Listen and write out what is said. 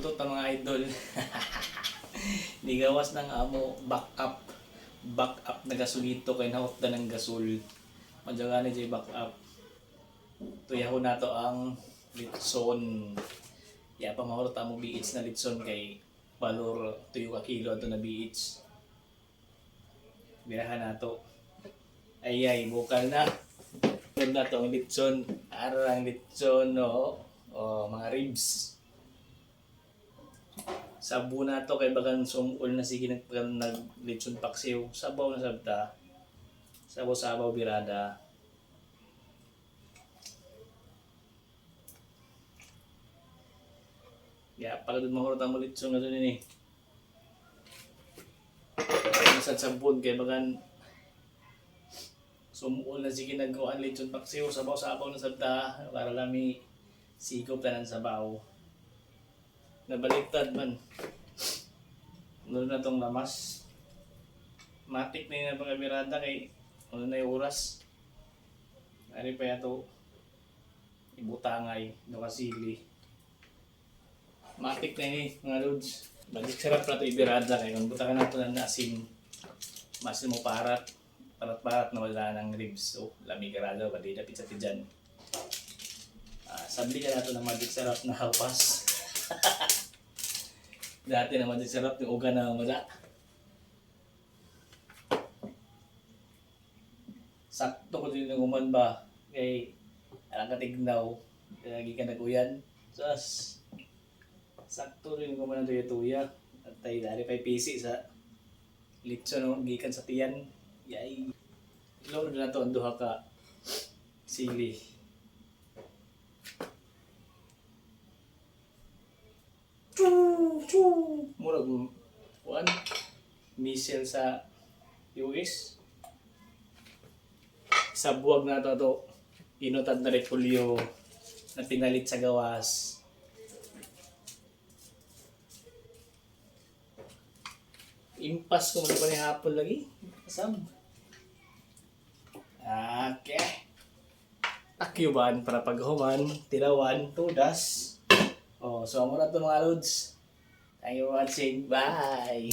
Ito mga idol. Nigawas ng amo back up na gasolito kay naot na ng gasol. Madjagani jay back up. Tuyahon nato ang litson. Ya pa mahurot amo biits na litson kay valor tuyo ka kilo ato na biits. Birahan nato. Ay bukal na. Tugod na to ang litson. Arang litson no. O mga ribs. Sabo na to kay bagang sumul na sige nag-litson paksiw. Sabaw na sabta. Sabaw birada. Ya, pagod mahurot ang litson nga doon eh. Masad sabon kay bagan sumul na sige nag-uan litson paksiw. Sabaw na sabta. Para lami sigop tanan sabaw. Nabaliktad man. Doon na tong lamas. Matik na yun ang pagkabirada kay ano na yung oras. Ari pa yato ibutangay do kasili. Matik na yun mga lods. Balik sarap na ito ibirada kay kung buta ka na ito ng asin. Masin mo parat na wala ng ribs. So lamig karada ba di na pizza dyan. Sabli ka na ito ng magic sarap na halpas. Dati naman din sarap yung uga na wala. Sakto ko din ng uman ba. Kay alang katignaw. Lagi ka naguyan. Sus. Sakto rin yung uman ng tuya. At tayo dali pa pisi sa litson no, gikan sa tiyan. Yay. Lord na to ang duha ka sili. Murag kuan missile sa US sa buwag na to inutan na repulyo na pinalit sa gawas. Impas ko man pa ni hapon lagi kasam. Okay, takyuban para paghuman tilawan tudas. Oh, so amo na to mga lods. Thank you for watching. Bye!